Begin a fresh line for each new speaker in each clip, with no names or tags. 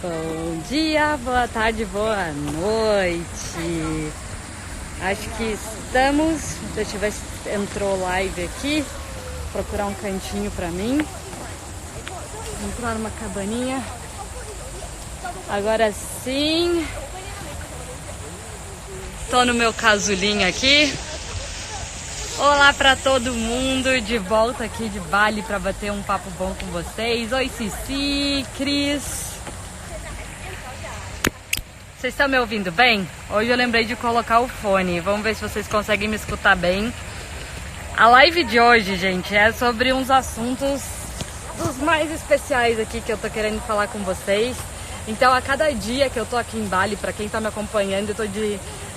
Bom dia, boa tarde, boa noite. Acho que estamos. Deixa eu ver se entrou live aqui. Procurar um cantinho pra mim. Entrar numa cabaninha. Agora sim. Tô no meu casulinho aqui. Olá pra todo mundo, de volta aqui de Bali pra bater um papo bom com vocês. Oi Cici, Cris. Vocês estão me ouvindo bem? Hoje eu lembrei de colocar o fone. Vamos ver se vocês conseguem me escutar bem. A live de hoje, gente, é sobre uns assuntos dos mais especiais aqui que eu tô querendo falar com vocês. Então, a cada dia que eu tô aqui em Bali, pra quem tá me acompanhando,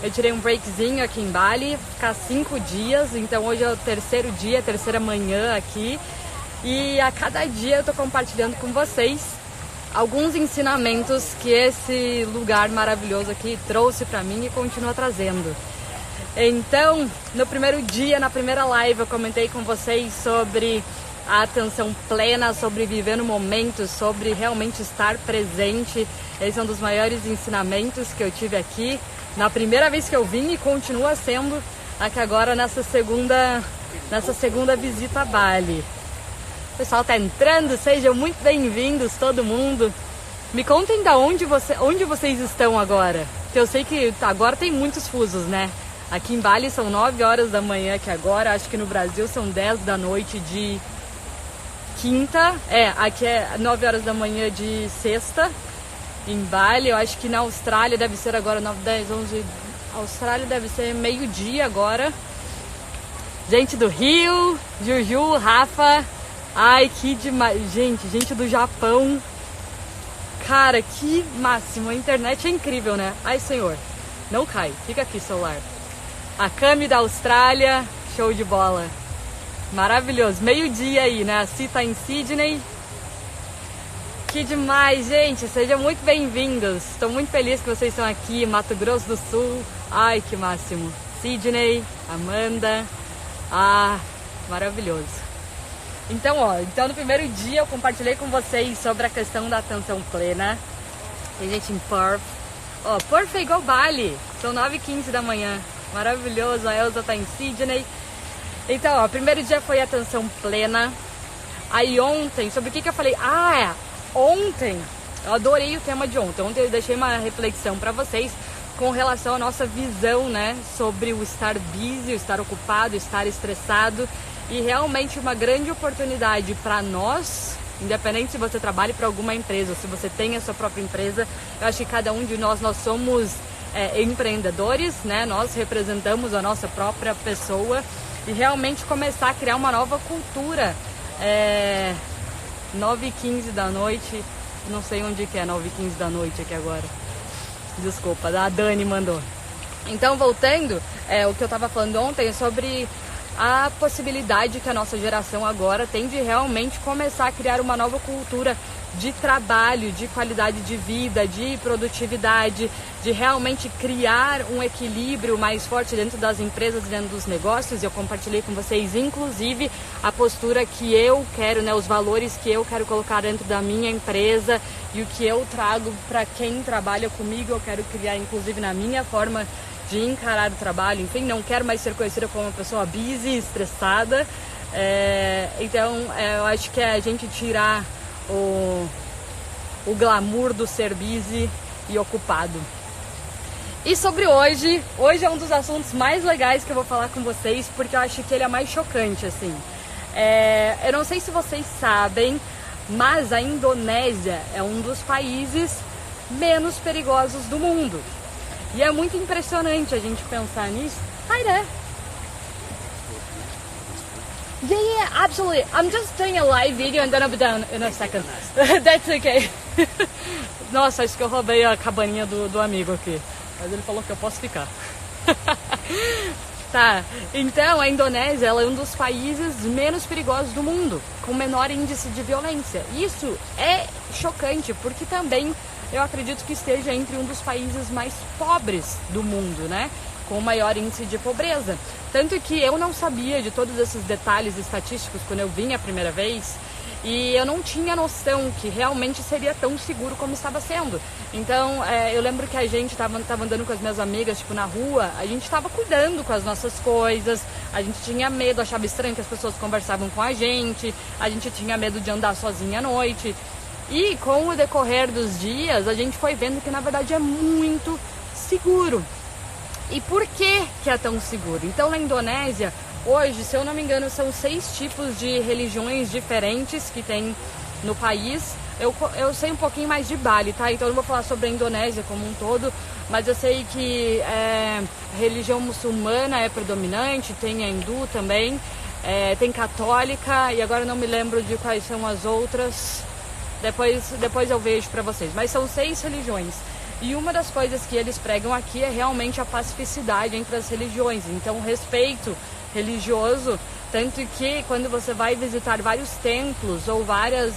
eu tirei um breakzinho aqui em Bali, ficar 5 dias. Então, hoje é o terceiro dia, terceira manhã aqui. E a cada dia eu tô compartilhando com vocês alguns ensinamentos que esse lugar maravilhoso aqui trouxe pra mim e continua trazendo. Então, no primeiro dia, na primeira live, eu comentei com vocês sobre a atenção plena, sobre viver no momento, sobre realmente estar presente. Esse é um dos maiores ensinamentos que eu tive aqui na primeira vez que eu vim e continua sendo aqui agora nessa segunda visita a Bali. O pessoal tá entrando, sejam muito bem-vindos todo mundo. Me contem onde vocês estão agora, que eu sei que agora tem muitos fusos, né? Aqui em Bali são 9 horas da manhã aqui agora, acho que no Brasil são 10 da noite de quinta, aqui é 9 horas da manhã de sexta, em Bali. Eu acho que na Austrália deve ser agora 9, 10, 11, Austrália deve ser meio-dia agora. Gente do Rio, Juju, Rafa, ai que demais, gente do Japão, cara, que máximo, a internet é incrível, né? Ai senhor, não cai, fica aqui celular. A Cami da Austrália, show de bola. Maravilhoso, meio-dia aí, né? A Ci tá em Sydney. Que demais, gente, sejam muito bem-vindos. Estou muito feliz que vocês estão aqui, Mato Grosso do Sul. Ai, que máximo. Sydney, Amanda. Ah, maravilhoso. Então, no primeiro dia eu compartilhei com vocês sobre a questão da atenção plena. Tem gente em Perth. Perth é igual Bali. São 9h15 da manhã. Maravilhoso, a Elza tá em Sydney. Então, o primeiro dia foi atenção plena. Aí ontem, sobre o que eu falei? Ontem, eu adorei o tema de ontem. Ontem eu deixei uma reflexão para vocês com relação à nossa visão, né? Sobre o estar busy, o estar ocupado, o estar estressado. E realmente uma grande oportunidade para nós, independente se você trabalha para alguma empresa ou se você tem a sua própria empresa. Eu acho que cada um de nós somos empreendedores, né? Nós representamos a nossa própria pessoa. E realmente começar a criar uma nova cultura. 9h15 da noite, não sei onde que é 9h15 da noite aqui agora. Desculpa, a Dani mandou. Então, voltando, o que eu estava falando ontem sobre a possibilidade que a nossa geração agora tem de realmente começar a criar uma nova cultura de trabalho, de qualidade de vida, de produtividade, de realmente criar um equilíbrio mais forte dentro das empresas, dentro dos negócios. Eu compartilhei com vocês, inclusive, a postura que eu quero, né, os valores que eu quero colocar dentro da minha empresa e o que eu trago para quem trabalha comigo. Eu quero criar, inclusive, na minha forma de encarar o trabalho. Enfim, não quero mais ser conhecida como uma pessoa busy, estressada. Então, eu acho que é a gente tirar o glamour do ser busy e ocupado. E sobre hoje é um dos assuntos mais legais que eu vou falar com vocês, porque eu acho que ele é mais chocante, assim. Eu não sei se vocês sabem, mas a Indonésia é um dos países menos perigosos do mundo. E é muito impressionante a gente pensar nisso. Hi there. Yeah, absolutely. I'm just doing a live video and then I'll be down in a second. That's okay. Nossa, acho que eu roubei a cabaninha do amigo aqui. Mas ele falou que eu posso ficar. Tá, então a Indonésia ela é um dos países menos perigosos do mundo, com menor índice de violência. Isso é chocante, porque também eu acredito que esteja entre um dos países mais pobres do mundo, né? Com maior índice de pobreza. Tanto que eu não sabia de todos esses detalhes estatísticos quando eu vim a primeira vez. E eu não tinha noção que realmente seria tão seguro como estava sendo. Então, eu lembro que a gente tava andando com as minhas amigas, tipo, na rua, a gente tava cuidando com as nossas coisas, a gente tinha medo, achava estranho que as pessoas conversavam com a gente tinha medo de andar sozinha à noite. E com o decorrer dos dias, a gente foi vendo que na verdade é muito seguro. E por que é tão seguro? Então, na Indonésia, hoje, se eu não me engano, são 6 tipos de religiões diferentes que tem no país. Eu sei um pouquinho mais de Bali, tá? Então eu não vou falar sobre a Indonésia como um todo, mas eu sei que a religião muçulmana é predominante, tem a hindu também, tem católica, e agora eu não me lembro de quais são as outras. Depois eu vejo pra vocês. Mas são 6 religiões. E uma das coisas que eles pregam aqui é realmente a pacificidade entre as religiões. Então, o respeito religioso, tanto que quando você vai visitar vários templos ou várias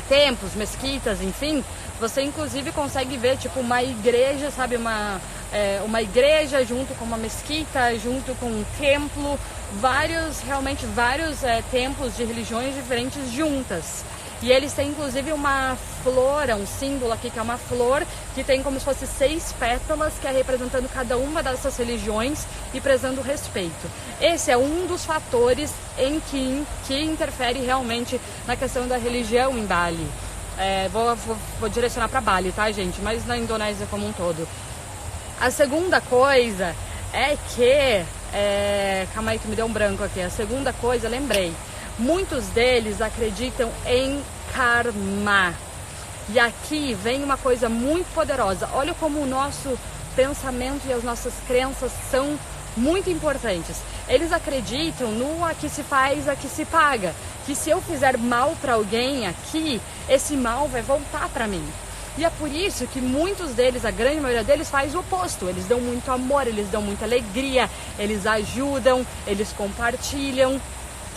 templos, mesquitas, enfim, você inclusive consegue ver tipo uma igreja, sabe, uma igreja junto com uma mesquita, junto com um templo, vários templos de religiões diferentes juntas. E eles têm inclusive uma flor, um símbolo aqui que é uma flor, que tem como se fosse 6 pétalas, que é representando cada uma dessas religiões e prezando o respeito. Esse é um dos fatores que interfere realmente na questão da religião em Bali. Vou direcionar para Bali, tá, gente? Mas na Indonésia como um todo. A segunda coisa é que... calma aí que me deu um branco aqui. A segunda coisa, lembrei. Muitos deles acreditam em karma. E aqui vem uma coisa muito poderosa. Olha como o nosso pensamento e as nossas crenças são muito importantes. Eles acreditam no a que se faz, a que se paga. Que se eu fizer mal para alguém aqui, esse mal vai voltar para mim. E é por isso que muitos deles, a grande maioria deles, faz o oposto. Eles dão muito amor, eles dão muita alegria, eles ajudam, eles compartilham.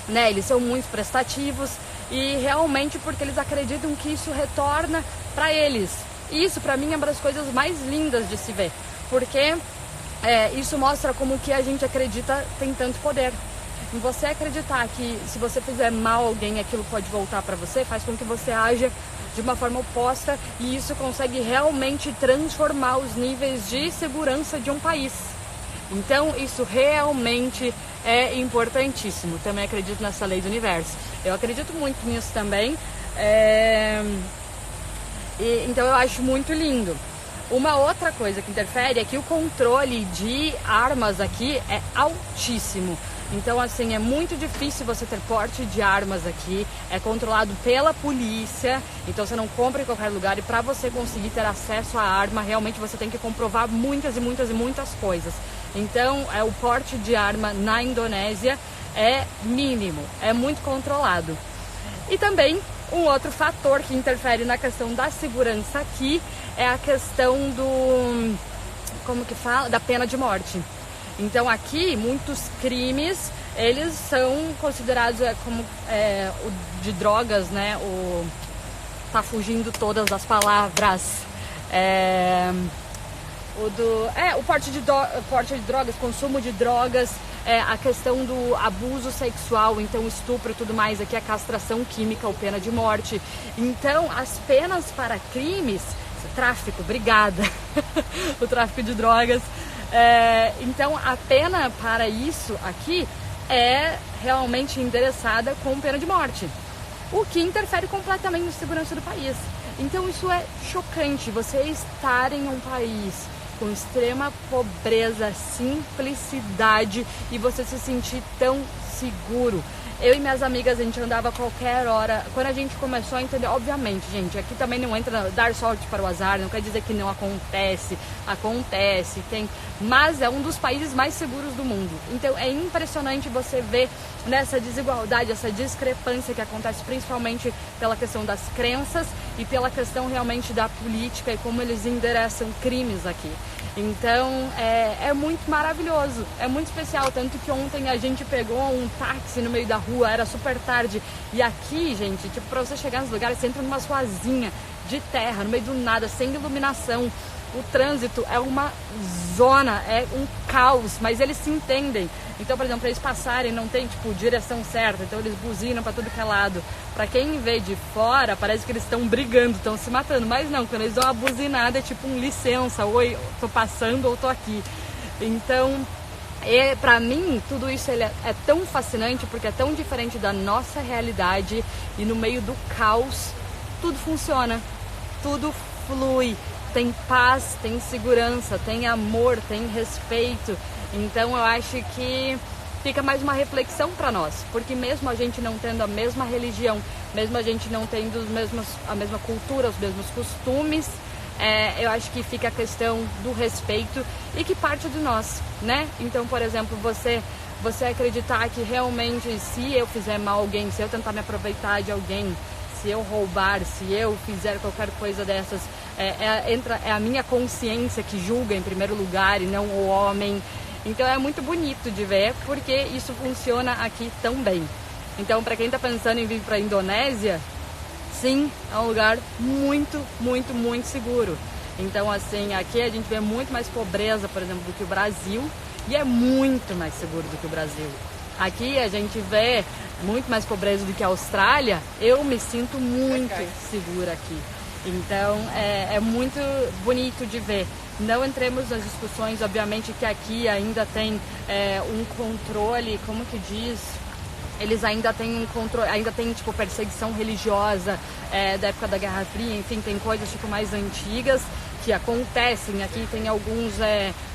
Né, eles são muito prestativos e realmente porque eles acreditam que isso retorna para eles. E isso para mim é uma das coisas mais lindas de se ver, porque isso mostra como que a gente acredita tem tanto poder. Em você acreditar que se você fizer mal a alguém, aquilo pode voltar para você, faz com que você haja de uma forma oposta, e isso consegue realmente transformar os níveis de segurança de um país. Então isso realmente é importantíssimo. Também acredito nessa lei do universo. Eu acredito muito nisso também. Então eu acho muito lindo. Uma outra coisa que interfere é que o controle de armas aqui é altíssimo. Então, assim, é muito difícil você ter porte de armas aqui. É controlado pela polícia. Então, você não compra em qualquer lugar. E para você conseguir ter acesso à arma, realmente você tem que comprovar muitas coisas. Então, o porte de arma na Indonésia é mínimo. É muito controlado. E também, um outro fator que interfere na questão da segurança aqui é a questão do... como que fala? Da pena de morte. Então aqui, muitos crimes, eles são considerados como o de drogas, né? Tá fugindo todas as palavras. O porte de drogas, consumo de drogas, a questão do abuso sexual, então estupro e tudo mais, aqui a castração química ou pena de morte. Então as penas para crimes, tráfico, obrigada, o tráfico de drogas. Então a pena para isso aqui é realmente endereçada com pena de morte, o que interfere completamente na segurança do país. Então isso é chocante, você estar em um país com extrema pobreza, simplicidade e você se sentir tão seguro. Eu e minhas amigas, a gente andava a qualquer hora. Quando a gente começou a entender, obviamente, gente, aqui também não entra dar sorte para o azar, não quer dizer que não acontece, tem, mas é um dos países mais seguros do mundo. Então é impressionante você ver nessa desigualdade, essa discrepância que acontece principalmente pela questão das crenças e pela questão realmente da política e como eles endereçam crimes aqui. Então é muito maravilhoso, é muito especial, tanto que ontem a gente pegou um táxi no meio da rua, era super tarde, e aqui, gente, tipo, pra você chegar nos lugares, você entra numa ruazinha de terra, no meio do nada, sem iluminação, o trânsito é uma zona, é um caos, mas eles se entendem. Então, por exemplo, para eles passarem não tem, tipo, direção certa, então eles buzinam para tudo que é lado. Para quem vê de fora, parece que eles estão brigando, estão se matando, mas não, quando eles dão uma buzinada é tipo um licença, oi, tô passando ou tô aqui. Então, pra mim, tudo isso é tão fascinante porque é tão diferente da nossa realidade e no meio do caos, tudo funciona, tudo flui, tem paz, tem segurança, tem amor, tem respeito. Então eu acho que fica mais uma reflexão para nós, porque mesmo a gente não tendo a mesma religião, mesmo a gente não tendo a mesma cultura, os mesmos costumes, eu acho que fica a questão do respeito e que parte de nós, né? Então, por exemplo, você acreditar que realmente se eu fizer mal a alguém, se eu tentar me aproveitar de alguém, se eu roubar, se eu fizer qualquer coisa dessas, é a minha consciência que julga em primeiro lugar e não o homem. Então é muito bonito de ver porque isso funciona aqui tão bem. Então, para quem está pensando em vir para a Indonésia, sim, é um lugar muito, muito, muito seguro. Então, assim, aqui a gente vê muito mais pobreza, por exemplo, do que o Brasil, e é muito mais seguro do que o Brasil. Aqui a gente vê muito mais pobreza do que a Austrália, eu me sinto muito segura aqui. Então, é muito bonito de ver. Não entremos nas discussões, obviamente que aqui ainda tem um controle, como que diz? Eles ainda têm um controle, ainda tem tipo perseguição religiosa da época da Guerra Fria, enfim, tem coisas tipo mais antigas que acontecem. Aqui tem alguns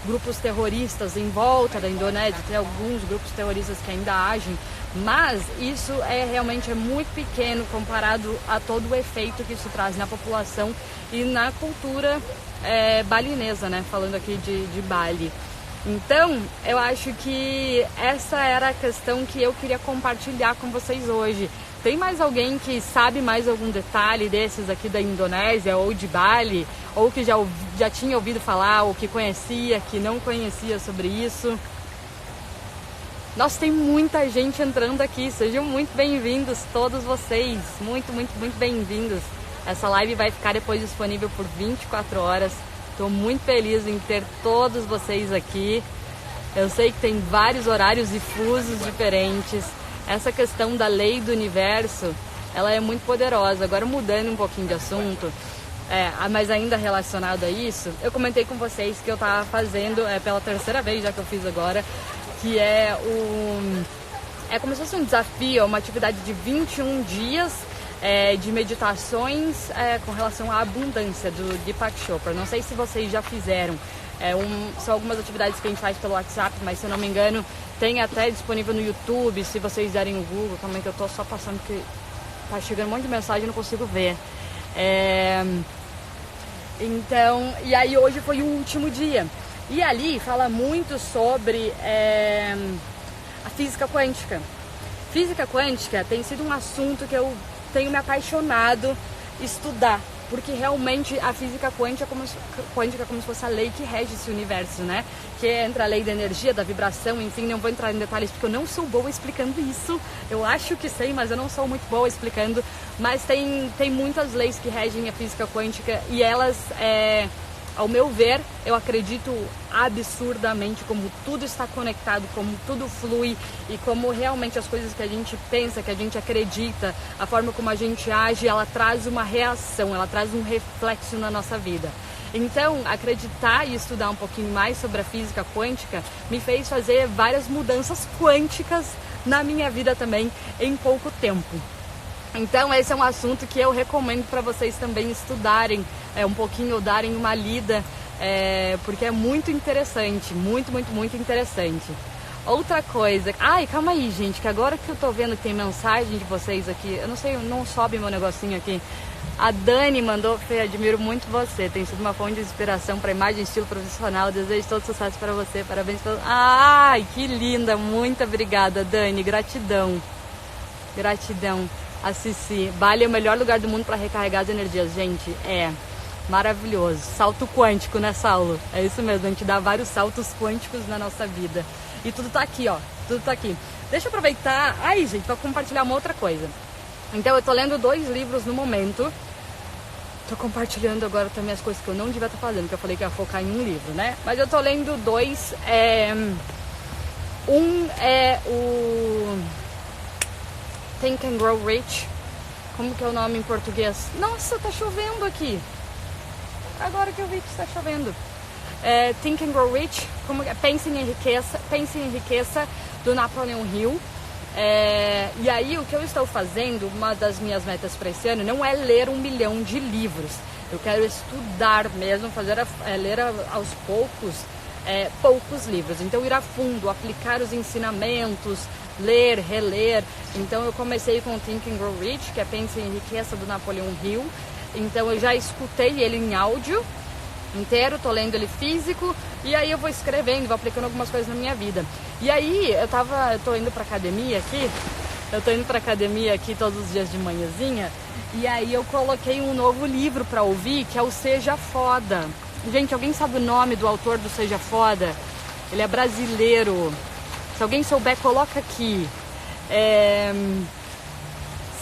grupos terroristas em volta da Indonésia, tem alguns grupos terroristas que ainda agem, mas isso realmente muito pequeno comparado a todo o efeito que isso traz na população e na cultura balinesa, né? Falando aqui de Bali. Então, eu acho que essa era a questão que eu queria compartilhar com vocês hoje. Tem mais alguém que sabe mais algum detalhe desses aqui da Indonésia ou de Bali? Ou que já tinha ouvido falar, ou que conhecia, que não conhecia sobre isso? Nossa, tem muita gente entrando aqui. Sejam muito bem-vindos todos vocês. Muito, muito, muito bem-vindos. Essa live vai ficar depois disponível por 24 horas. Estou muito feliz em ter todos vocês aqui. Eu sei que tem vários horários e fusos diferentes. Essa questão da lei do universo, ela é muito poderosa. Agora, mudando um pouquinho de assunto, mas ainda relacionado a isso, eu comentei com vocês que eu estava fazendo, pela terceira vez já que eu fiz agora, que é como se fosse um desafio, uma atividade de 21 dias, de meditações com relação à abundância do Deepak Chopra. Não sei se vocês já fizeram. São algumas atividades que a gente faz pelo WhatsApp, mas se eu não me engano tem até disponível no YouTube, se vocês derem o Google também, que eu tô só passando porque tá chegando um monte de mensagem e não consigo ver. Então, e aí hoje foi o último dia. E ali fala muito sobre a física quântica. Física quântica tem sido um assunto que eu tenho me apaixonado estudar, porque realmente a física quântica é como se fosse a lei que rege esse universo, né? Que entra a lei da energia, da vibração, enfim, não vou entrar em detalhes porque eu não sou boa explicando isso. Eu acho que sei, mas eu não sou muito boa explicando. Mas tem muitas leis que regem a física quântica e elas, ao meu ver, eu acredito absurdamente como tudo está conectado, como tudo flui e como realmente as coisas que a gente pensa, que a gente acredita, a forma como a gente age, ela traz uma reação, ela traz um reflexo na nossa vida. Então, acreditar e estudar um pouquinho mais sobre a física quântica me fez fazer várias mudanças quânticas na minha vida também em pouco tempo. Então esse é um assunto que eu recomendo para vocês também estudarem um pouquinho ou darem uma lida, porque é muito interessante, muito, muito, muito interessante. Outra coisa, calma aí gente, que agora que eu tô vendo que tem mensagem de vocês aqui, eu não sei, não sobe meu negocinho aqui. A Dani mandou: Fê, admiro muito você, tem sido uma fonte de inspiração para imagem e estilo profissional, desejo todo sucesso para você, parabéns pelo... Ai, que linda, muito obrigada Dani, gratidão, gratidão. A Cici, Bali é o melhor lugar do mundo para recarregar as energias, gente, maravilhoso, salto quântico, né, Saulo? É isso mesmo, a gente dá vários saltos quânticos na nossa vida. E tudo tá aqui, ó, tudo tá aqui. Deixa eu aproveitar, gente, para compartilhar uma outra coisa. Então eu tô lendo 2 livros no momento. Tô compartilhando agora também as coisas que eu não devia estar fazendo, porque eu falei que ia focar em um livro, né? Mas eu tô lendo dois. Um é o Think and Grow Rich. Como que é o nome em português? Nossa, tá chovendo aqui. Agora que eu vi que está chovendo. Think and Grow Rich, Pense em Riqueza, do Napoleon Hill. E aí o que eu estou fazendo, uma das minhas metas para esse ano, não é ler 1 milhão de livros. Eu quero estudar mesmo, ler aos poucos, poucos livros. Então ir a fundo, aplicar os ensinamentos, ler, reler. Então eu comecei com Think and Grow Rich, que é Pense em Riqueza, do Napoleon Hill. Então eu já escutei ele em áudio inteiro, tô lendo ele físico, e aí eu vou escrevendo, vou aplicando algumas coisas na minha vida. E aí eu tô indo pra academia aqui, todos os dias de manhãzinha, e aí eu coloquei um novo livro pra ouvir, que é o Seja Foda. Gente, alguém sabe o nome do autor do Seja Foda? Ele é brasileiro. Se alguém souber, coloca aqui.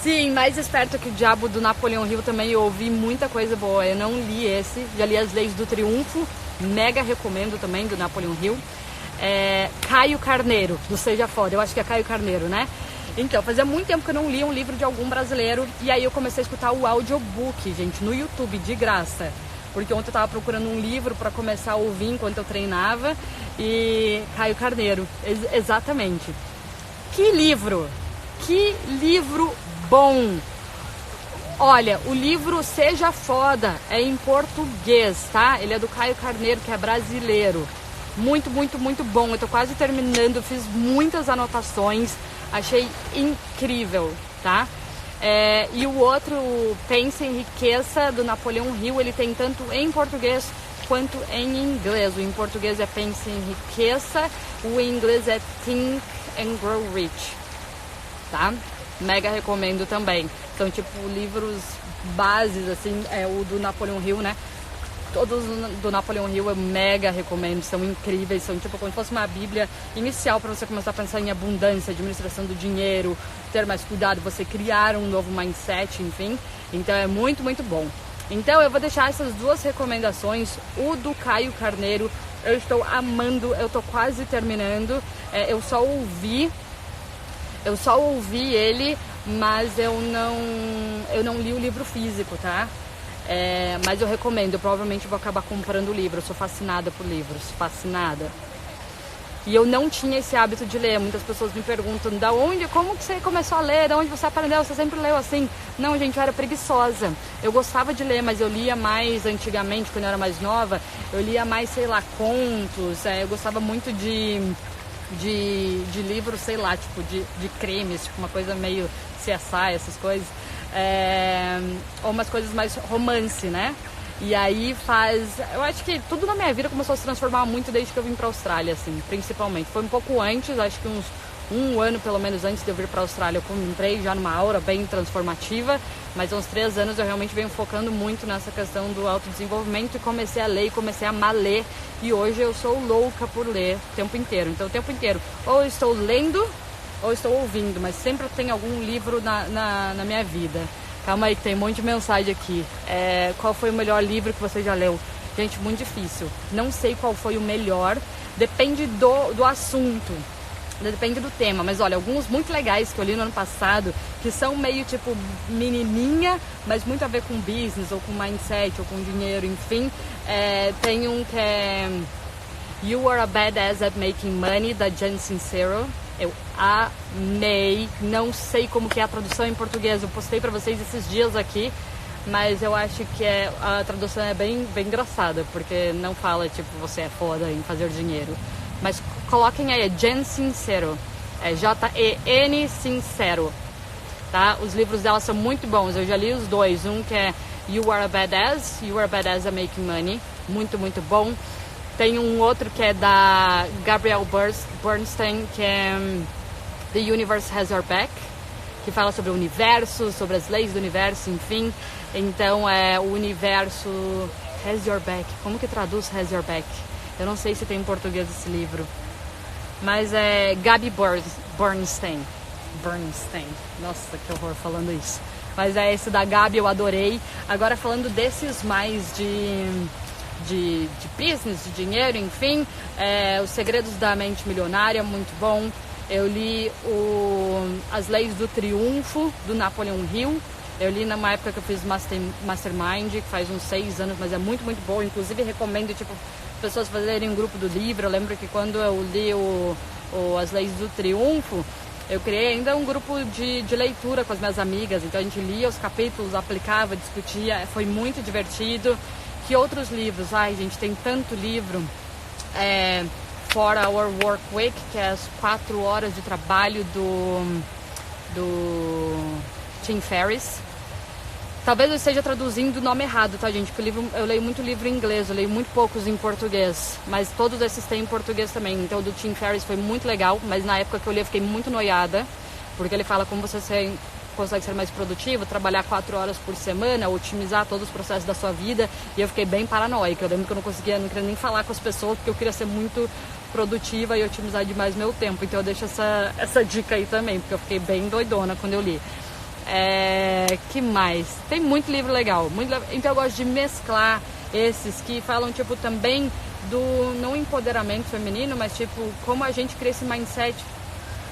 Sim, Mais Esperto que o Diabo, do Napoleon Hill, também eu ouvi muita coisa boa. Eu não li esse, já li As Leis do Triunfo, mega recomendo também, do Napoleon Hill. Caio Carneiro, do Seja Foda, eu acho que é Caio Carneiro, né? Então, fazia muito tempo que eu não lia um livro de algum brasileiro, e aí eu comecei a escutar o audiobook, gente, no YouTube, de graça. Porque ontem eu tava procurando um livro para começar a ouvir enquanto eu treinava, e Caio Carneiro, exatamente. Que livro bom! Olha, o livro Seja Foda é em português, tá? Ele é do Caio Carneiro, que é brasileiro. Muito, muito, muito bom. Eu tô quase terminando, fiz muitas anotações, achei incrível, tá? E o outro, Pense em Riqueza, do Napoleon Hill, ele tem tanto em português quanto em inglês. O em português é Pense em Riqueza, o em inglês é Think and Grow Rich, tá? Mega recomendo também. São tipo livros bases, assim, o do Napoleon Hill, né? Todos do Napoleon Hill eu mega recomendo, são incríveis, são tipo como se fosse uma bíblia inicial para você começar a pensar em abundância, administração do dinheiro, ter mais cuidado, você criar um novo mindset, enfim. Então é muito, muito bom. Então eu vou deixar essas duas recomendações. O do Caio Carneiro eu estou amando, eu tô quase terminando. Eu só ouvi ele, mas eu não li o livro físico, tá? Mas eu recomendo, eu provavelmente vou acabar comprando o livro. Eu sou fascinada por livros, fascinada. E eu não tinha esse hábito de ler. Muitas pessoas me perguntam, como que você começou a ler? De onde você aprendeu? Você sempre leu assim? Não, gente, eu era preguiçosa. Eu gostava de ler, mas eu lia mais antigamente, quando eu era mais nova. Eu lia mais, sei lá, contos. Eu gostava muito de livros, sei lá, tipo de crimes, tipo uma coisa meio CSI, essas coisas, ou umas coisas mais romance, né? E aí eu acho que tudo na minha vida começou a se transformar muito desde que eu vim pra Austrália, assim, principalmente. Foi um pouco antes, acho que uns um ano pelo menos antes de eu vir pra Austrália, eu entrei já numa aura bem transformativa, mas há uns 3 anos eu realmente venho focando muito nessa questão do autodesenvolvimento e comecei a ler e comecei a amar ler, e hoje eu sou louca por ler o tempo inteiro. Então o tempo inteiro, ou eu estou lendo, ou estou ouvindo, mas sempre tem algum livro na minha vida. Calma aí que tem um monte de mensagem aqui. Qual foi o melhor livro que você já leu? Gente, muito difícil. Não sei qual foi o melhor. Depende do assunto. Depende do tema. Mas olha, alguns muito legais que eu li no ano passado, que são meio tipo menininha, mas muito a ver com business, ou com mindset, ou com dinheiro, enfim. Tem um que é You Are a Badass at Making Money, da Jen Sincero. Eu amei, não sei como que é a tradução em português, eu postei pra vocês esses dias aqui, mas eu acho que a tradução é bem engraçada, porque não fala tipo, você é foda em fazer dinheiro. Mas coloquem aí, é Jen Sincero, Jen Sincero, tá? Os livros dela são muito bons, eu já li os dois, um que é You Are a Badass at Making Money, muito, muito bom. Tem um outro que é da Gabrielle Bernstein, que é The Universe Has Your Back, que fala sobre o universo, sobre as leis do universo, enfim. Então, o universo has your back. Como que traduz has your back? Eu não sei se tem em português esse livro. Mas é Gabi Bernstein. Nossa, que horror falando isso. Mas esse da Gabi eu adorei. Agora falando desses mais de business, de dinheiro, enfim, Os Segredos da Mente Milionária, muito bom. Eu li As Leis do Triunfo, do Napoleon Hill. Eu li numa época que eu fiz Mastermind, que faz uns 6 anos, mas é muito, muito bom. Inclusive recomendo, tipo, pessoas fazerem um grupo do livro. Eu lembro que quando eu li As Leis do Triunfo, eu criei ainda um grupo de leitura com as minhas amigas. Então a gente lia os capítulos, aplicava, discutia, foi muito divertido. Que outros livros? Ai, gente, tem tanto livro. 4-Hour Work Week, que é as 4 horas de trabalho do Tim Ferriss. Talvez eu esteja traduzindo o nome errado, tá, gente? Porque eu leio muito livro em inglês, eu leio muito poucos em português. Mas todos esses têm em português também. Então o do Tim Ferriss foi muito legal, mas na época que eu li eu fiquei muito noiada. Porque ele fala como você consegue ser mais produtivo, trabalhar 4 horas por semana, otimizar todos os processos da sua vida. E eu fiquei bem paranoica. Eu lembro que eu não queria nem falar com as pessoas, porque eu queria ser muito produtiva e otimizar demais meu tempo. Então eu deixo essa dica aí também, porque eu fiquei bem doidona quando eu li. Que mais? Tem muito livro legal, então eu gosto de mesclar esses que falam tipo também do não empoderamento feminino, mas tipo como a gente cria esse mindset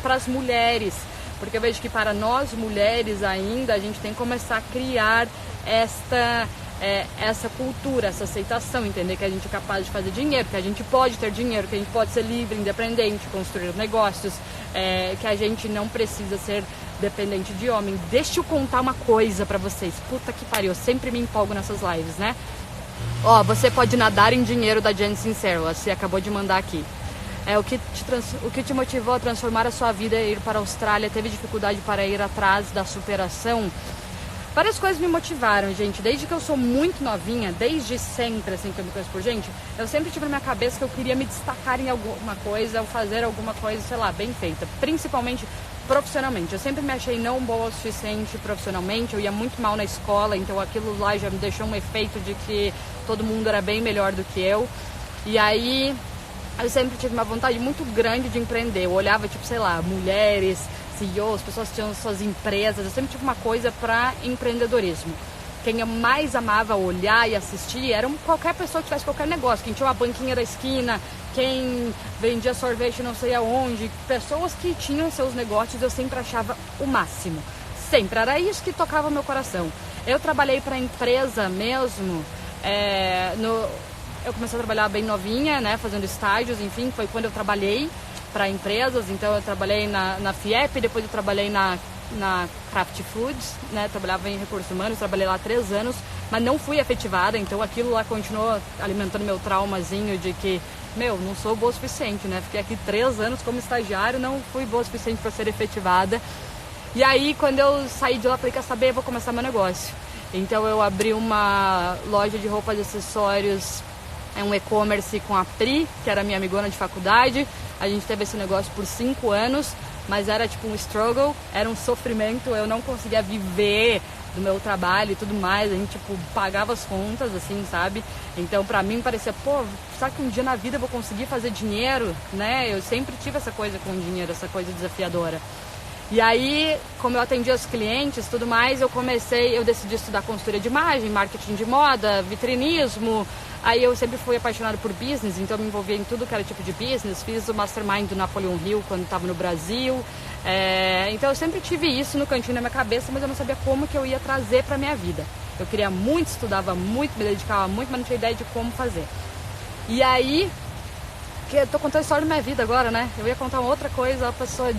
para as mulheres, porque eu vejo que para nós mulheres ainda a gente tem que começar a criar essa cultura, essa aceitação, entender que a gente é capaz de fazer dinheiro, que a gente pode ter dinheiro, que a gente pode ser livre, independente, construir negócios, que a gente não precisa ser dependente de homem. Deixa eu contar uma coisa pra vocês. Puta que pariu, eu sempre me empolgo nessas lives, né? Você pode nadar em dinheiro, da Jen Sincero, você acabou de mandar aqui. O que te motivou a transformar a sua vida e ir para a Austrália? Teve dificuldade para ir atrás da superação? Várias coisas me motivaram, gente. Desde que eu sou muito novinha, desde sempre, assim, que eu me conheço por gente, eu sempre tive na minha cabeça que eu queria me destacar em alguma coisa, ou fazer alguma coisa, sei lá, bem feita. Principalmente profissionalmente. Eu sempre me achei não boa o suficiente profissionalmente. Eu ia muito mal na escola, então aquilo lá já me deixou um efeito de que todo mundo era bem melhor do que eu. E aí eu sempre tive uma vontade muito grande de empreender. Eu olhava, tipo, sei lá, mulheres, CEOs, pessoas que tinham suas empresas. Eu sempre tive uma coisa para empreendedorismo. Quem eu mais amava olhar e assistir era qualquer pessoa que tivesse qualquer negócio. Quem tinha uma banquinha da esquina, quem vendia sorvete não sei aonde. Pessoas que tinham seus negócios, eu sempre achava o máximo. Sempre. Era isso que tocava meu coração. Eu trabalhei para a empresa mesmo. Eu comecei a trabalhar bem novinha, né, fazendo estágios, enfim, foi quando eu trabalhei para empresas. Então eu trabalhei na FIEP, depois eu trabalhei na Kraft Foods, né, trabalhava em recursos humanos, trabalhei lá 3 anos, mas não fui efetivada, então aquilo lá continuou alimentando meu traumazinho de que, não sou boa o suficiente, né, fiquei aqui 3 anos como estagiário, não fui boa o suficiente para ser efetivada. E aí quando eu saí de lá, falei, quer saber, eu vou começar meu negócio. Então eu abri uma loja de roupas e acessórios, um e-commerce com a Pri, que era minha amigona de faculdade. A gente teve esse negócio por 5 anos, mas era tipo um struggle, era um sofrimento, eu não conseguia viver do meu trabalho e tudo mais, a gente tipo pagava as contas, assim, sabe? Então pra mim parecia, será que um dia na vida eu vou conseguir fazer dinheiro, né? Eu sempre tive essa coisa com dinheiro, essa coisa desafiadora. E aí, como eu atendia os clientes e tudo mais, eu decidi estudar consultoria de imagem, marketing de moda, vitrinismo. Aí eu sempre fui apaixonada por business, então eu me envolvia em tudo que era tipo de business. Fiz o Mastermind do Napoleon Hill quando estava no Brasil. Então eu sempre tive isso no cantinho da minha cabeça, mas eu não sabia como que eu ia trazer para minha vida. Eu queria muito, estudava muito, me dedicava muito, mas não tinha ideia de como fazer. E aí, que eu tô contando a história da minha vida agora, né? Eu ia contar uma outra coisa, a pessoa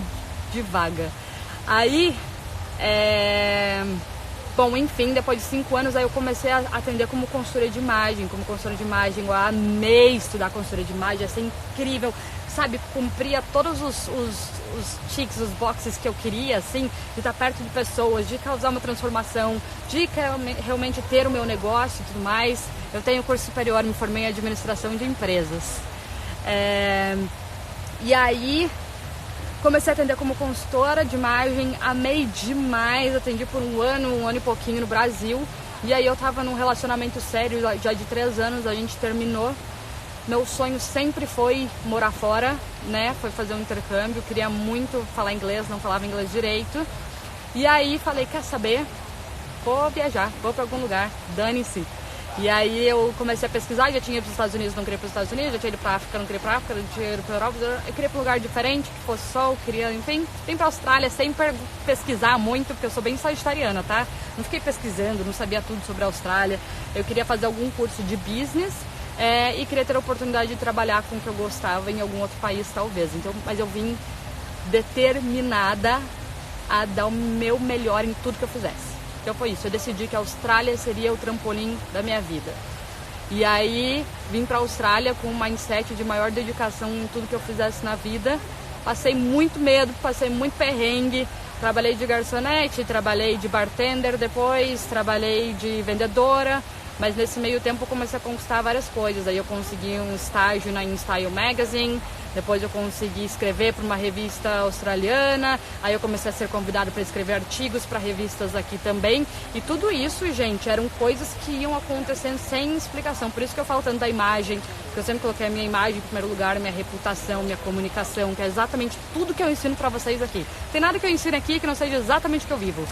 divaga. Aí, bom, enfim, depois de 5 anos, aí eu comecei a atender como consultora de imagem. Eu amei estudar consultoria de imagem, ia ser incrível, sabe? Cumpria todos os ticks, os boxes que eu queria, assim, de estar perto de pessoas, de causar uma transformação, de realmente ter o meu negócio e tudo mais. Eu tenho curso superior, me formei em administração de empresas. E aí comecei a atender como consultora de imagem, amei demais, atendi por um ano e pouquinho no Brasil. E aí eu tava num relacionamento sério já de 3 anos, a gente terminou. Meu sonho sempre foi morar fora, né? Foi fazer um intercâmbio, queria muito falar inglês, não falava inglês direito. E aí falei, quer saber? vou viajar, vou para algum lugar, dane-se. E aí eu comecei a pesquisar, já tinha ido para os Estados Unidos, não queria ir para os Estados Unidos, já tinha ido para a África, não queria ir para a África, não tinha ido para a Europa, eu queria ir para um lugar diferente, que fosse sol, queria, enfim, vim para a Austrália sem pesquisar muito, porque eu sou bem sagitariana, tá? Não fiquei pesquisando, não sabia tudo sobre a Austrália, eu queria fazer algum curso de business e queria ter a oportunidade de trabalhar com o que eu gostava em algum outro país, talvez. Então, mas eu vim determinada a dar o meu melhor em tudo que eu fizesse. Então foi isso, eu decidi que a Austrália seria o trampolim da minha vida. E aí vim para a Austrália com um mindset de maior dedicação em tudo que eu fizesse na vida. Passei muito medo, passei muito perrengue, trabalhei de garçonete, trabalhei de bartender depois, trabalhei de vendedora. Mas nesse meio tempo eu comecei a conquistar várias coisas. Aí eu consegui um estágio na InStyle Magazine, depois eu consegui escrever para uma revista australiana, aí eu comecei a ser convidado para escrever artigos para revistas aqui também. E tudo isso, gente, eram coisas que iam acontecendo sem explicação. Por isso que eu falo tanto da imagem, porque eu sempre coloquei a minha imagem em primeiro lugar, minha reputação, minha comunicação, que é exatamente tudo que eu ensino para vocês aqui. Tem nada que eu ensine aqui que não seja exatamente o que eu vivo.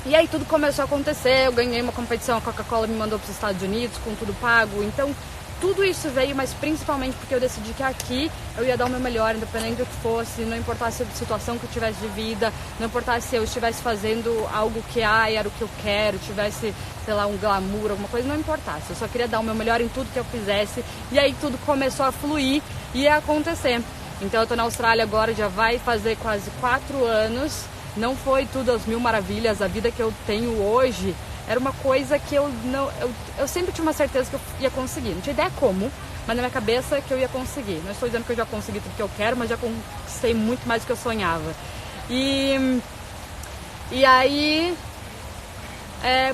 E aí tudo começou a acontecer, eu ganhei uma competição, a Coca-Cola me mandou para os Estados Unidos com tudo pago, então tudo isso veio, mas principalmente porque eu decidi que aqui eu ia dar o meu melhor, independente do que fosse, não importasse a situação que eu tivesse de vida, não importasse se eu estivesse fazendo algo que era o que eu quero, tivesse, sei lá, um glamour, alguma coisa, não importasse, eu só queria dar o meu melhor em tudo que eu fizesse, e aí tudo começou a fluir e a acontecer. Então eu tô na Austrália agora, já vai fazer quase 4 anos, não foi tudo às mil maravilhas, a vida que eu tenho hoje era uma coisa que eu sempre tinha uma certeza que eu ia conseguir. Não tinha ideia como, mas na minha cabeça que eu ia conseguir. Não estou dizendo que eu já consegui tudo que eu quero, mas já conquistei muito mais do que eu sonhava. E aí,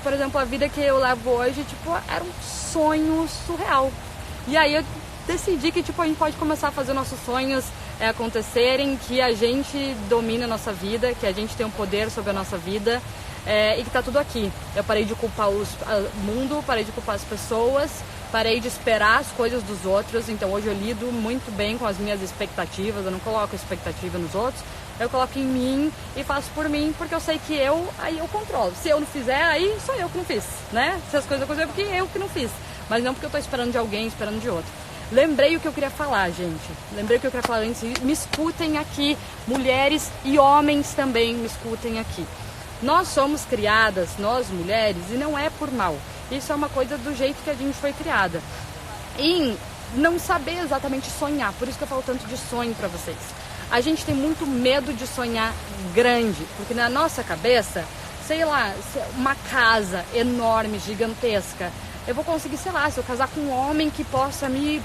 por exemplo, a vida que eu levo hoje, tipo, era um sonho surreal. E aí eu decidi que, tipo, a gente pode começar a fazer nossos sonhos acontecerem, que a gente domina a nossa vida, que a gente tem um poder sobre a nossa vida e que tá tudo aqui. Eu parei de culpar o mundo, parei de culpar as pessoas, parei de esperar as coisas dos outros. Então hoje eu lido muito bem com as minhas expectativas, eu não coloco expectativa nos outros, eu coloco em mim e faço por mim, porque eu sei que aí eu controlo. Se eu não fizer, aí sou eu que não fiz, né? Se as coisas aconteceram, porque eu que não fiz, mas não porque eu tô esperando de alguém, esperando de outro. Lembrei o que eu queria falar, gente. Lembrei o que eu queria falar antes. Me escutem aqui, mulheres e homens também me escutem aqui. Nós somos criadas, nós mulheres, e não é por mal. Isso é uma coisa do jeito que a gente foi criada. E não saber exatamente sonhar, por isso que eu falo tanto de sonho pra vocês. A gente tem muito medo de sonhar grande, porque na nossa cabeça, sei lá, uma casa enorme, gigantesca, eu vou conseguir, sei lá, se eu casar com um homem que possa me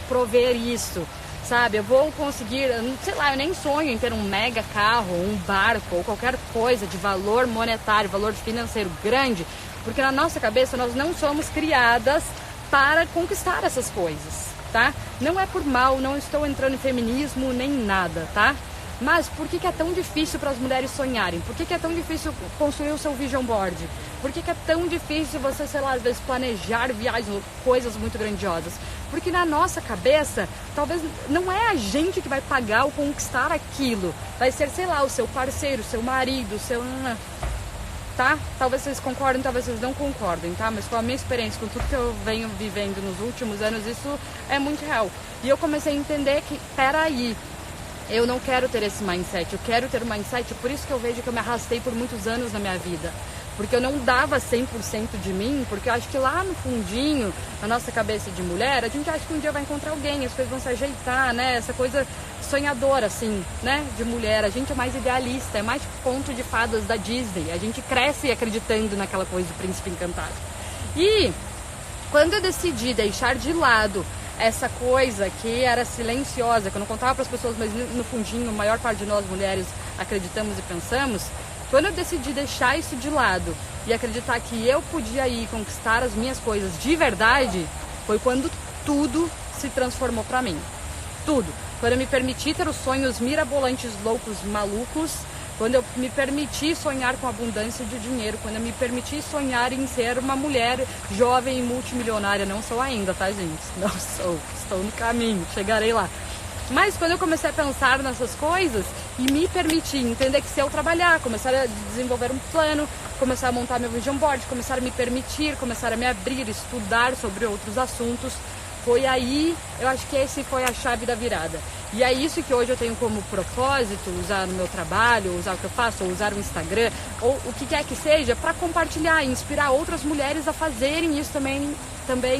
prover isso, sabe? Eu vou conseguir, sei lá, eu nem sonho em ter um mega carro, um barco ou qualquer coisa de valor monetário, valor financeiro grande, porque na nossa cabeça nós não somos criadas para conquistar essas coisas, tá? Não é por mal, não estou entrando em feminismo nem nada, tá? Mas por que é tão difícil para as mulheres sonharem? Por que é tão difícil construir o seu vision board? Por que é tão difícil você, sei lá, às vezes planejar viagens, coisas muito grandiosas? Porque na nossa cabeça, talvez não é a gente que vai pagar ou conquistar aquilo. Vai ser, sei lá, o seu parceiro, o seu marido, o seu... Tá? Talvez vocês concordem, talvez vocês não concordem, tá? Mas com a minha experiência, com tudo que eu venho vivendo nos últimos anos, isso é muito real. E eu comecei a entender que, peraí, eu não quero ter esse mindset, eu quero ter um mindset, por isso que eu vejo que eu me arrastei por muitos anos na minha vida. Porque eu não dava 100% de mim, porque eu acho que lá no fundinho, na nossa cabeça de mulher, a gente acha que um dia vai encontrar alguém, as coisas vão se ajeitar, né? Essa coisa sonhadora, assim, né? De mulher, a gente é mais idealista, é mais conto de fadas da Disney, a gente cresce acreditando naquela coisa do príncipe encantado. E quando eu decidi deixar de lado essa coisa que era silenciosa, que eu não contava para as pessoas, mas no fundinho a maior parte de nós mulheres acreditamos e pensamos, quando eu decidi deixar isso de lado e acreditar que eu podia ir conquistar as minhas coisas de verdade, foi quando tudo se transformou para mim. Tudo. Quando eu me permiti ter os sonhos mirabolantes, loucos, malucos, quando eu me permiti sonhar com abundância de dinheiro, quando eu me permiti sonhar em ser uma mulher jovem e multimilionária, não sou ainda, tá, gente? Não sou, estou no caminho, chegarei lá. Mas quando eu comecei a pensar nessas coisas, e me permitir entender que se eu trabalhar, começar a desenvolver um plano, começar a montar meu vision board, começar a me permitir, começar a me abrir, estudar sobre outros assuntos, foi aí, eu acho que esse foi a chave da virada. E é isso que hoje eu tenho como propósito, usar no meu trabalho, usar o que eu faço, ou usar o Instagram, ou o que quer que seja, para compartilhar, inspirar outras mulheres a fazerem isso também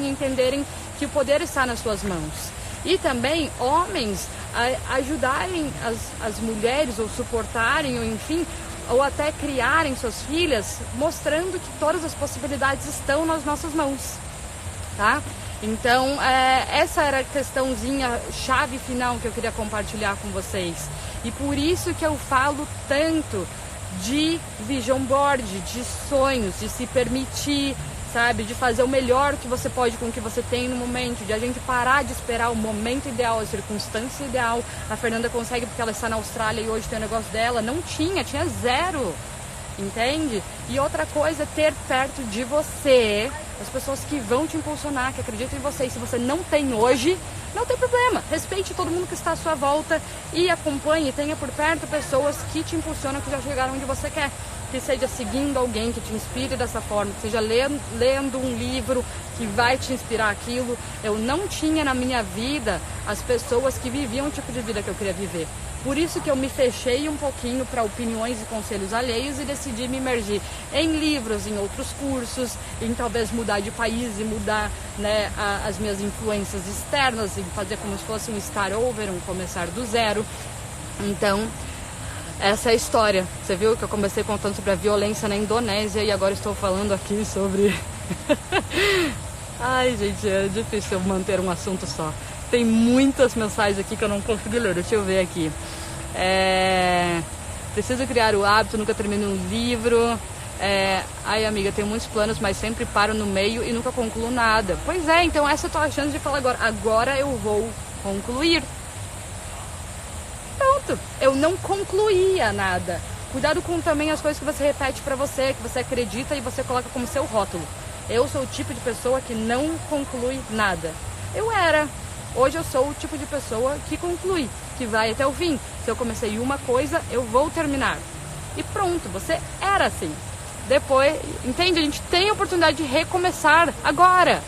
entenderem que o poder está nas suas mãos. E também homens a ajudarem as mulheres, ou suportarem, ou enfim, ou até criarem suas filhas, mostrando que todas as possibilidades estão nas nossas mãos, tá? Então, essa era a questãozinha, chave final que eu queria compartilhar com vocês. E por isso que eu falo tanto de vision board, de sonhos, de se permitir, sabe, de fazer o melhor que você pode com o que você tem no momento, de a gente parar de esperar o momento ideal, a circunstância ideal. A Fernanda consegue porque ela está na Austrália e hoje tem o negócio dela. Não tinha zero, entende? E outra coisa é ter perto de você as pessoas que vão te impulsionar, que acreditam em você. E se você não tem hoje, não tem problema. Respeite todo mundo que está à sua volta e acompanhe, tenha por perto pessoas que te impulsionam, que já chegaram onde você quer. Que seja seguindo alguém que te inspire dessa forma, que seja lendo um livro que vai te inspirar aquilo. Eu não tinha na minha vida as pessoas que viviam o tipo de vida que eu queria viver. Por isso que eu me fechei um pouquinho para opiniões e conselhos alheios e decidi me imergir em livros, em outros cursos, em talvez mudar de país e mudar, né, as minhas influências externas e fazer como se fosse um start over, um começar do zero. Então, essa é a história. Você viu que eu comecei contando sobre a violência na Indonésia e agora estou falando aqui sobre... Ai, gente, é difícil manter um assunto só. Tem muitas mensagens aqui que eu não consegui ler. Deixa eu ver aqui. Preciso criar o hábito, nunca termino um livro. Ai, amiga, tenho muitos planos, mas sempre paro no meio e nunca concluo nada. Pois é, então essa eu tô achando de falar agora. Agora eu vou concluir. Pronto, eu não concluía nada. Cuidado com também as coisas que você repete pra você, que você acredita e você coloca como seu rótulo. Eu sou o tipo de pessoa que não conclui nada. Eu era. Hoje eu sou o tipo de pessoa que conclui, que vai até o fim. Se eu comecei uma coisa, eu vou terminar. E pronto, você era assim. Depois, entende? A gente tem a oportunidade de recomeçar agora.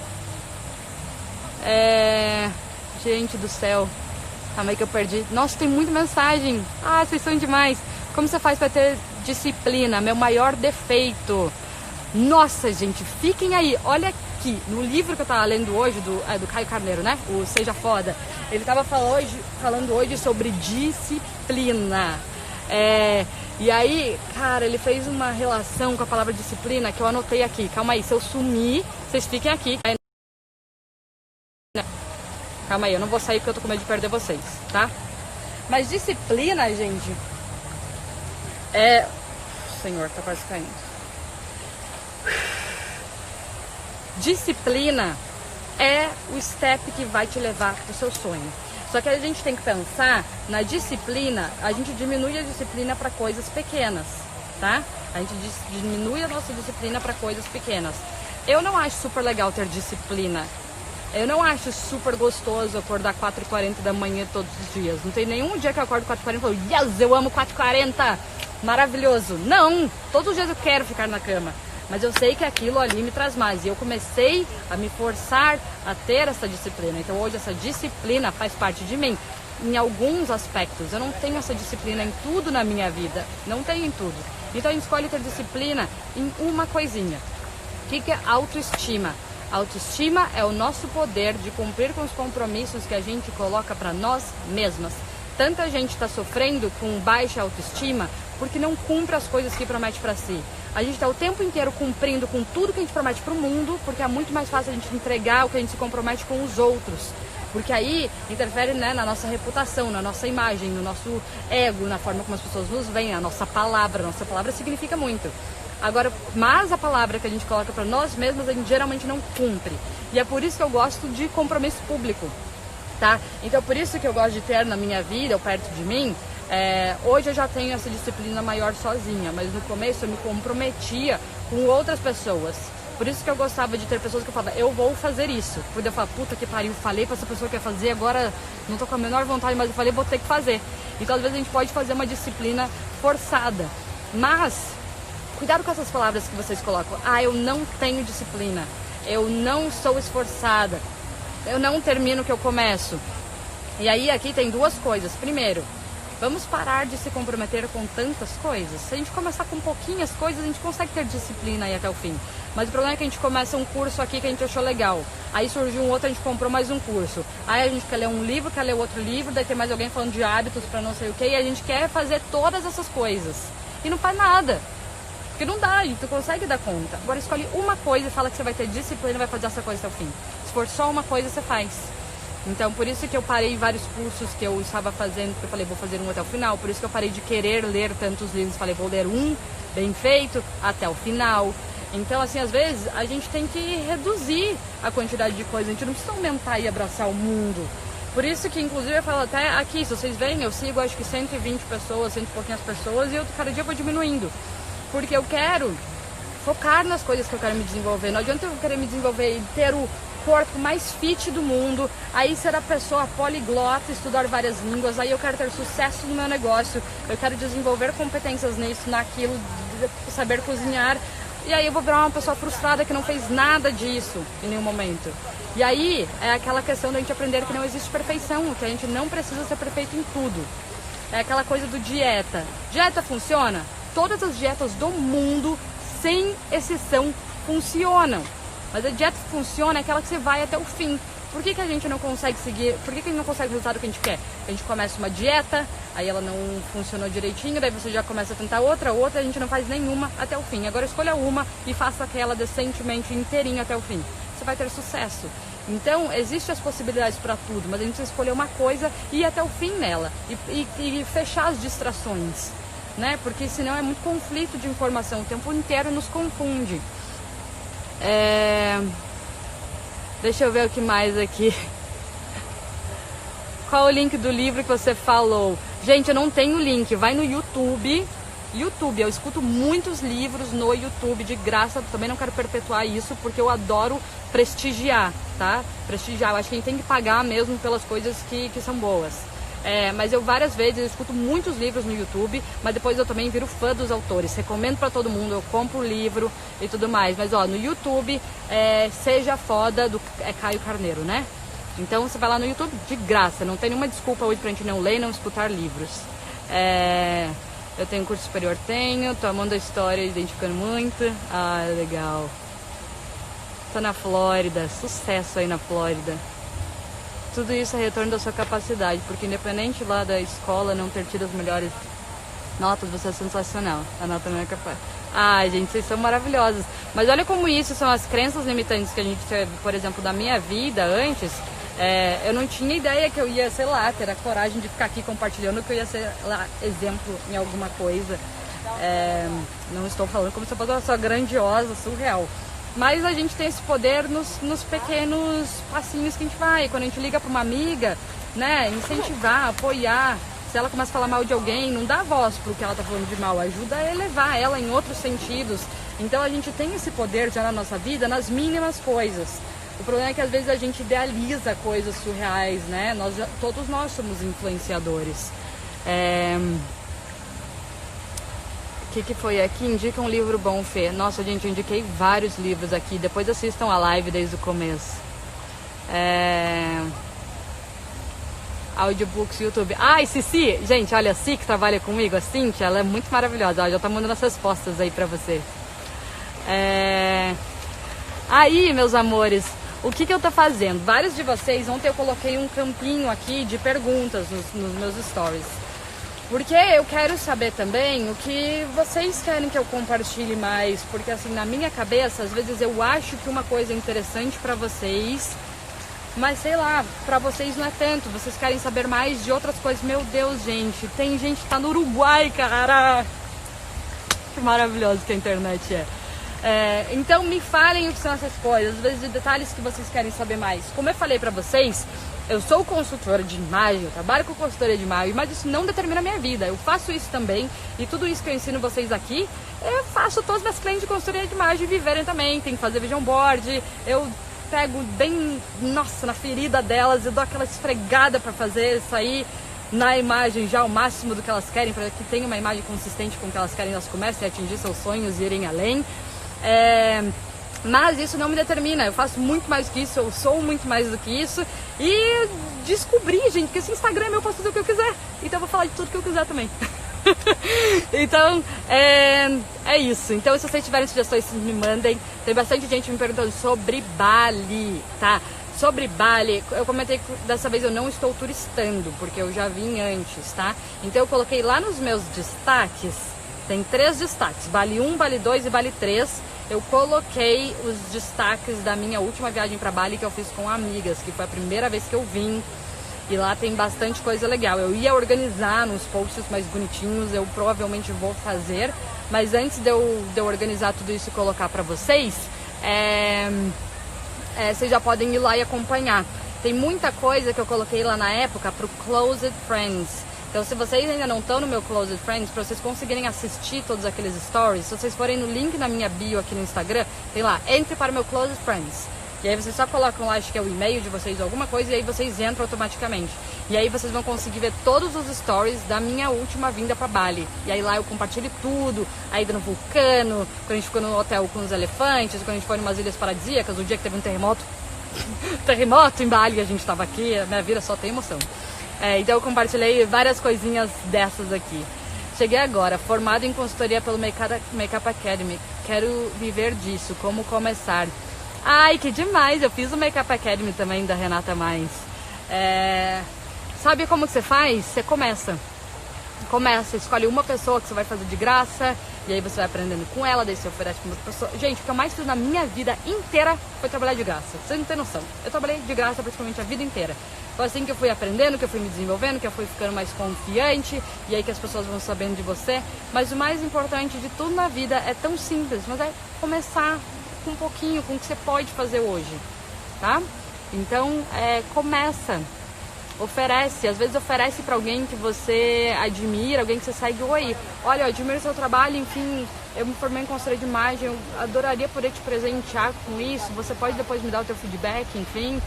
Gente do céu. Calma aí que eu perdi. Nossa, tem muita mensagem. Ah, vocês são demais. Como você faz para ter disciplina? Meu maior defeito. Nossa, gente, fiquem aí. Olha aqui, no livro que eu tava lendo hoje, do Caio Carneiro, né? O Seja Foda. Ele tava falando hoje sobre disciplina. E aí, cara, ele fez uma relação com a palavra disciplina que eu anotei aqui. Calma aí, se eu sumir, vocês fiquem aqui. Calma aí, eu não vou sair porque eu tô com medo de perder vocês, tá? Mas disciplina, gente, Senhor, tá quase caindo. Disciplina é o step que vai te levar pro seu sonho. Só que a gente tem que pensar na disciplina, a gente diminui a disciplina para coisas pequenas, tá? A gente diminui a nossa disciplina para coisas pequenas. Eu não acho super legal ter disciplina. Eu não acho super gostoso acordar 4h40 da manhã todos os dias. Não tem nenhum dia que eu acordo 4h40 e falo, yes, eu amo 4h40, maravilhoso. Não, todos os dias eu quero ficar na cama. Mas eu sei que aquilo ali me traz mais. E eu comecei a me forçar a ter essa disciplina. Então hoje essa disciplina faz parte de mim. Em alguns aspectos. Eu não tenho essa disciplina em tudo na minha vida. Não tenho em tudo. Então a gente escolhe ter disciplina em uma coisinha. O que é autoestima? Autoestima é o nosso poder de cumprir com os compromissos que a gente coloca para nós mesmas. Tanta gente está sofrendo com baixa autoestima porque não cumpre as coisas que promete para si. A gente está o tempo inteiro cumprindo com tudo que a gente promete para o mundo, porque é muito mais fácil a gente entregar o que a gente se compromete com os outros. Porque aí interfere, né, na nossa reputação, na nossa imagem, no nosso ego, na forma como as pessoas nos veem, a nossa palavra. Nossa palavra significa muito. Agora, mas a palavra que a gente coloca para nós mesmos, a gente geralmente não cumpre. E é por isso que eu gosto de compromisso público, tá? Então, por isso que eu gosto de ter na minha vida, ou perto de mim. Hoje eu já tenho essa disciplina maior sozinha, mas no começo eu me comprometia com outras pessoas. Por isso que eu gostava de ter pessoas que eu falava, eu vou fazer isso. Quando eu falava, puta que pariu, falei pra essa pessoa que ia fazer, agora não tô com a menor vontade, mas eu falei, vou ter que fazer. Então às vezes a gente pode fazer uma disciplina forçada, mas cuidado com essas palavras que vocês colocam. Ah, eu não tenho disciplina, eu não sou esforçada, eu não termino o que eu começo. E aí aqui tem duas coisas. Primeiro, vamos parar de se comprometer com tantas coisas. Se a gente começar com pouquinhas coisas, a gente consegue ter disciplina aí até o fim. Mas o problema é que a gente começa um curso aqui que a gente achou legal. Aí surgiu um outro, a gente comprou mais um curso. Aí a gente quer ler um livro, quer ler outro livro, daí tem mais alguém falando de hábitos pra não sei o que. E a gente quer fazer todas essas coisas. E não faz nada. Porque não dá, e tu consegue dar conta. Agora escolhe uma coisa e fala que você vai ter disciplina e vai fazer essa coisa até o fim. Se for só uma coisa, você faz. Então, por isso que eu parei vários cursos que eu estava fazendo, porque eu falei, vou fazer um até o final. Por isso que eu parei de querer ler tantos livros. Falei, vou ler um bem feito até o final. Então, assim, às vezes, a gente tem que reduzir a quantidade de coisas. A gente não precisa aumentar e abraçar o mundo. Por isso que, inclusive, eu falo até aqui, se vocês veem, eu sigo acho que 120 pessoas, 100 e pouquinhas pessoas, e eu cada dia vou diminuindo. Porque eu quero focar nas coisas que eu quero me desenvolver. Não adianta eu querer me desenvolver e ter o corpo mais fit do mundo, aí ser a pessoa poliglota, estudar várias línguas, aí eu quero ter sucesso no meu negócio, eu quero desenvolver competências nisso, naquilo, saber cozinhar, e aí eu vou virar uma pessoa frustrada que não fez nada disso em nenhum momento. E aí é aquela questão da gente aprender que não existe perfeição, que a gente não precisa ser perfeito em tudo. É aquela coisa do dieta. Dieta funciona? Todas as dietas do mundo, sem exceção, funcionam. Mas a dieta que funciona é aquela que você vai até o fim. Por que a gente não consegue seguir? Por que a gente não consegue o resultado que a gente quer? A gente começa uma dieta, aí ela não funcionou direitinho, daí você já começa a tentar outra, a gente não faz nenhuma até o fim. Agora escolha uma e faça aquela decentemente, inteirinha até o fim. Você vai ter sucesso. Então, existem as possibilidades para tudo, mas a gente precisa escolher uma coisa e ir até o fim nela. E fechar as distrações, né? Porque senão é muito conflito de informação, o tempo inteiro nos confunde. Deixa eu ver o que mais aqui. Qual o link do livro que você falou? Gente, eu não tenho link, vai no YouTube. Eu escuto muitos livros no YouTube de graça. Também não quero perpetuar isso, porque eu adoro prestigiar, tá? Prestigiar, eu acho que a gente tem que pagar mesmo pelas coisas que são boas. Mas eu várias vezes eu escuto muitos livros no YouTube, mas depois eu também viro fã dos autores, recomendo pra todo mundo, eu compro o livro e tudo mais. Mas ó, no YouTube, Seja Foda, do Caio Carneiro, né? Então você vai lá no YouTube de graça, não tem nenhuma desculpa hoje pra gente não ler e não escutar livros. Eu tenho curso superior, tô amando a história, identificando muito. Ah, legal. Tô na Flórida, sucesso aí na Flórida. Tudo isso é retorno da sua capacidade, porque independente lá da escola não ter tido as melhores notas, você é sensacional. A nota não é capaz. Ai, gente, vocês são maravilhosos. Mas olha como isso são as crenças limitantes que a gente teve, por exemplo, da minha vida antes. Eu não tinha ideia que eu ia, sei lá, ter a coragem de ficar aqui compartilhando, que eu ia ser lá, exemplo em alguma coisa. Não estou falando como se eu fosse uma pessoa grandiosa, surreal. Mas a gente tem esse poder nos pequenos passinhos que a gente vai. Quando a gente liga para uma amiga, né, incentivar, apoiar. Se ela começa a falar mal de alguém, não dá voz pro que ela tá falando de mal, ajuda a elevar ela em outros sentidos. Então a gente tem esse poder já na nossa vida, nas mínimas coisas. O problema é que às vezes a gente idealiza coisas surreais, né? Todos nós somos influenciadores. O que foi aqui? Indica um livro bom, Fê. Nossa, gente, eu indiquei vários livros aqui. Depois assistam a live desde o começo. Audiobooks, YouTube. Ai, Cici! Gente, olha, a Ci que trabalha comigo, a Cíntia, ela é muito maravilhosa. Ela já tá mandando as respostas aí pra você. Aí, meus amores, o que eu tô fazendo? Vários de vocês, ontem eu coloquei um campinho aqui de perguntas nos meus stories. Porque eu quero saber também o que vocês querem que eu compartilhe mais. Porque assim, na minha cabeça, às vezes eu acho que uma coisa é interessante pra vocês, mas sei lá, pra vocês não é tanto. Vocês querem saber mais de outras coisas. Meu Deus, gente, tem gente que tá no Uruguai, cara. Que maravilhoso que a internet é. Então me falem o que são essas coisas, às vezes de detalhes que vocês querem saber mais. Como eu falei pra vocês, eu sou consultora de imagem, eu trabalho com consultoria de imagem, mas isso não determina a minha vida. Eu faço isso também, e tudo isso que eu ensino vocês aqui, eu faço todos os meus clientes de consultoria de imagem viverem também. Tem que fazer vision board, eu pego bem, nossa, na ferida delas, eu dou aquela esfregada pra fazer isso aí. na imagem já o máximo do que elas querem, para que tenha uma imagem consistente com o que elas querem, elas comecem a atingir seus sonhos e irem além. Mas isso não me determina, eu faço muito mais do que isso, eu sou muito mais do que isso. E descobri, gente, que esse Instagram eu posso fazer o que eu quiser, então eu vou falar de tudo que eu quiser também. Então, é isso. Então, se vocês tiverem sugestões, me mandem. Tem bastante gente me perguntando sobre Bali, tá? Sobre Bali, eu comentei que dessa vez eu não estou turistando, porque eu já vim antes, tá? Então eu coloquei lá nos meus destaques, tem 3 destaques, Bali 1, Bali 2 e Bali 3. Eu coloquei os destaques da minha última viagem para Bali que eu fiz com amigas, que foi a primeira vez que eu vim. E lá tem bastante coisa legal. Eu ia organizar nos posts mais bonitinhos, eu provavelmente vou fazer. Mas antes de eu organizar tudo isso e colocar pra vocês, vocês já podem ir lá e acompanhar. Tem muita coisa que eu coloquei lá na época pro Closed Friends. Então, se vocês ainda não estão no meu Closed Friends, para vocês conseguirem assistir todos aqueles stories, se vocês forem no link na minha bio aqui no Instagram, tem lá, entre para o meu Closed Friends. E aí vocês só colocam lá, acho que é o e-mail de vocês ou alguma coisa, e aí vocês entram automaticamente. E aí vocês vão conseguir ver todos os stories da minha última vinda para Bali. E aí lá eu compartilho tudo, a ida no vulcano, quando a gente ficou no hotel com os elefantes, quando a gente foi em umas ilhas paradisíacas, o dia que teve um terremoto. Terremoto em Bali, a gente estava aqui, a minha vida só tem emoção. Então eu compartilhei várias coisinhas dessas aqui. Cheguei agora, formado em consultoria pelo Makeup Academy. Quero viver disso, como começar? Ai, que demais! Eu fiz o Makeup Academy também da Renata Mais. Sabe como que você faz? Você começa, escolhe uma pessoa que você vai fazer de graça, e aí você vai aprendendo com ela, daí você oferece para outra pessoa. Gente, o que eu mais fiz na minha vida inteira foi trabalhar de graça. Você não tem noção. Eu trabalhei de graça praticamente a vida inteira. Foi assim que eu fui aprendendo, que eu fui me desenvolvendo, que eu fui ficando mais confiante, e aí que as pessoas vão sabendo de você. Mas o mais importante de tudo na vida é tão simples, mas é começar com um pouquinho, com o que você pode fazer hoje, tá? Então, começa. Oferece, às vezes oferece para alguém que você admira, alguém que você segue, oi, olha, eu admiro seu trabalho, enfim, eu me formei em consultoria de imagem, eu adoraria poder te presentear com isso, você pode depois me dar o teu feedback, enfim,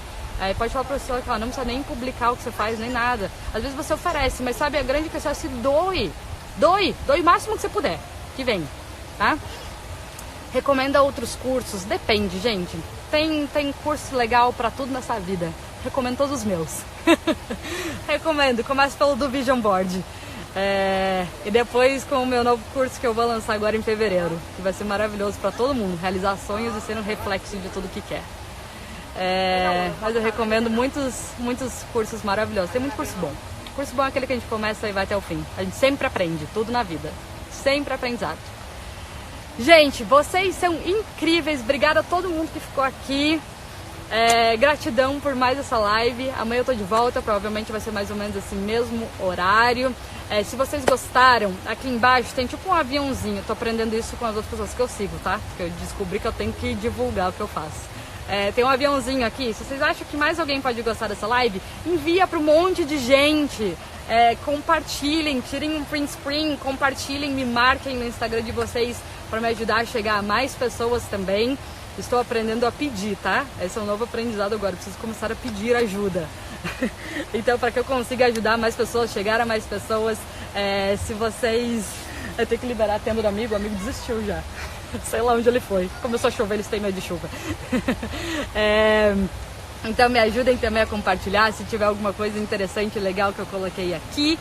pode falar para a pessoa que ela não precisa nem publicar o que você faz, nem nada. Às vezes você oferece, mas sabe, a grande questão é se doe o máximo que você puder, que vem, tá? Recomenda outros cursos? Depende, gente. Tem curso legal pra tudo nessa vida. Recomendo todos os meus. Recomendo. Começa pelo do Vision Board. E depois com o meu novo curso que eu vou lançar agora em fevereiro. Que vai ser maravilhoso pra todo mundo. Realizar sonhos e ser um reflexo de tudo que quer. Mas eu recomendo muitos cursos maravilhosos. Tem muito curso bom. Curso bom é aquele que a gente começa e vai até o fim. A gente sempre aprende. Tudo na vida. Sempre aprendizado. Gente, vocês são incríveis, obrigada a todo mundo que ficou aqui, gratidão por mais essa live. Amanhã eu tô de volta, provavelmente vai ser mais ou menos esse mesmo horário. Se vocês gostaram, aqui embaixo tem tipo um aviãozinho, eu tô aprendendo isso com as outras pessoas que eu sigo, tá? Porque eu descobri que eu tenho que divulgar o que eu faço. Tem um aviãozinho aqui, se vocês acham que mais alguém pode gostar dessa live, envia para um monte de gente. Compartilhem, tirem um print screen, compartilhem, me marquem no Instagram de vocês para me ajudar a chegar a mais pessoas também. Estou aprendendo a pedir, tá? Esse é um novo aprendizado agora, preciso começar a pedir ajuda. Então, para que eu consiga ajudar mais pessoas, chegar a mais pessoas, se vocês... Eu tenho que liberar a tenda do amigo, o amigo desistiu já. Sei lá onde ele foi. Começou a chover, eles têm medo de chuva. Então me ajudem também a compartilhar se tiver alguma coisa interessante e legal que eu coloquei aqui.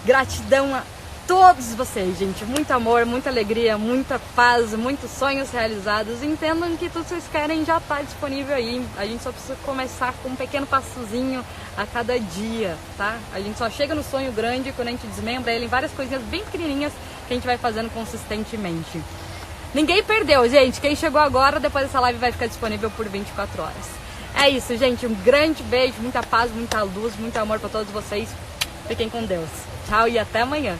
Gratidão a todos vocês, gente. Muito amor, muita alegria, muita paz, muitos sonhos realizados. Entendam que tudo que vocês querem já está disponível aí. A gente só precisa começar com um pequeno passozinho a cada dia, tá? A gente só chega no sonho grande quando a gente desmembra ele em várias coisinhas bem pequenininhas que a gente vai fazendo consistentemente. Ninguém perdeu, gente. Quem chegou agora, depois dessa live vai ficar disponível por 24 horas. É isso, gente. Um grande beijo, muita paz, muita luz, muito amor para todos vocês. Fiquem com Deus. Tchau e até amanhã.